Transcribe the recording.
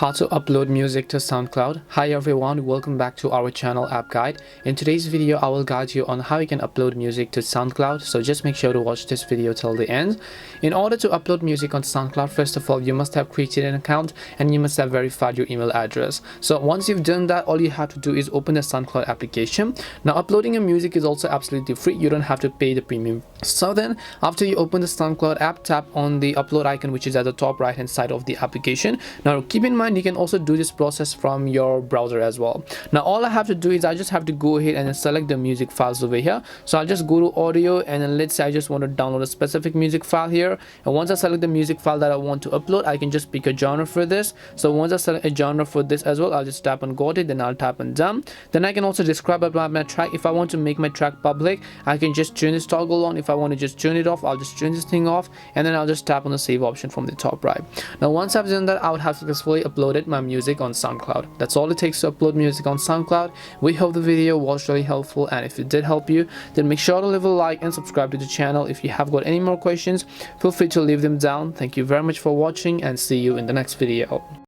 How to upload music to SoundCloud. Hi everyone, welcome back to our channel App Guide. In today's video I will guide you on how you can upload music to SoundCloud, so just make sure to watch this video till the end. In order to upload music on SoundCloud, first of all you must have created an account and you must have verified your email address. So once you've done that, all you have to do is open the SoundCloud application. Now uploading your music is also absolutely free, you don't have to pay the premium. So then after you open the SoundCloud app, tap on the upload icon which is at the top right hand side of the application. Now keep in mind you can also do this process from your browser as well. Now all I have to do is I just have to go ahead and select the music files over here. So I'll just go to audio, and then let's say I just want to download a specific music file here, and once I select the music file that I want to upload, I can just pick a genre for this. So once I select a genre for this as well, I'll just tap on got it, then I'll tap on done. Then I can also describe about my track. If I want to make my track public, I can just turn this toggle on. If I want to just turn it off, I'll just turn this thing off, and then I'll just tap on the save option from the top right. Now once I've done that, I would have successfully uploaded my music on SoundCloud. That's all it takes to upload music on SoundCloud. We hope the video was really helpful, and if it did help you, then make sure to leave a like and subscribe to the channel. If you have got any more questions, feel free to leave them down. Thank you very much for watching, and see you in the next video.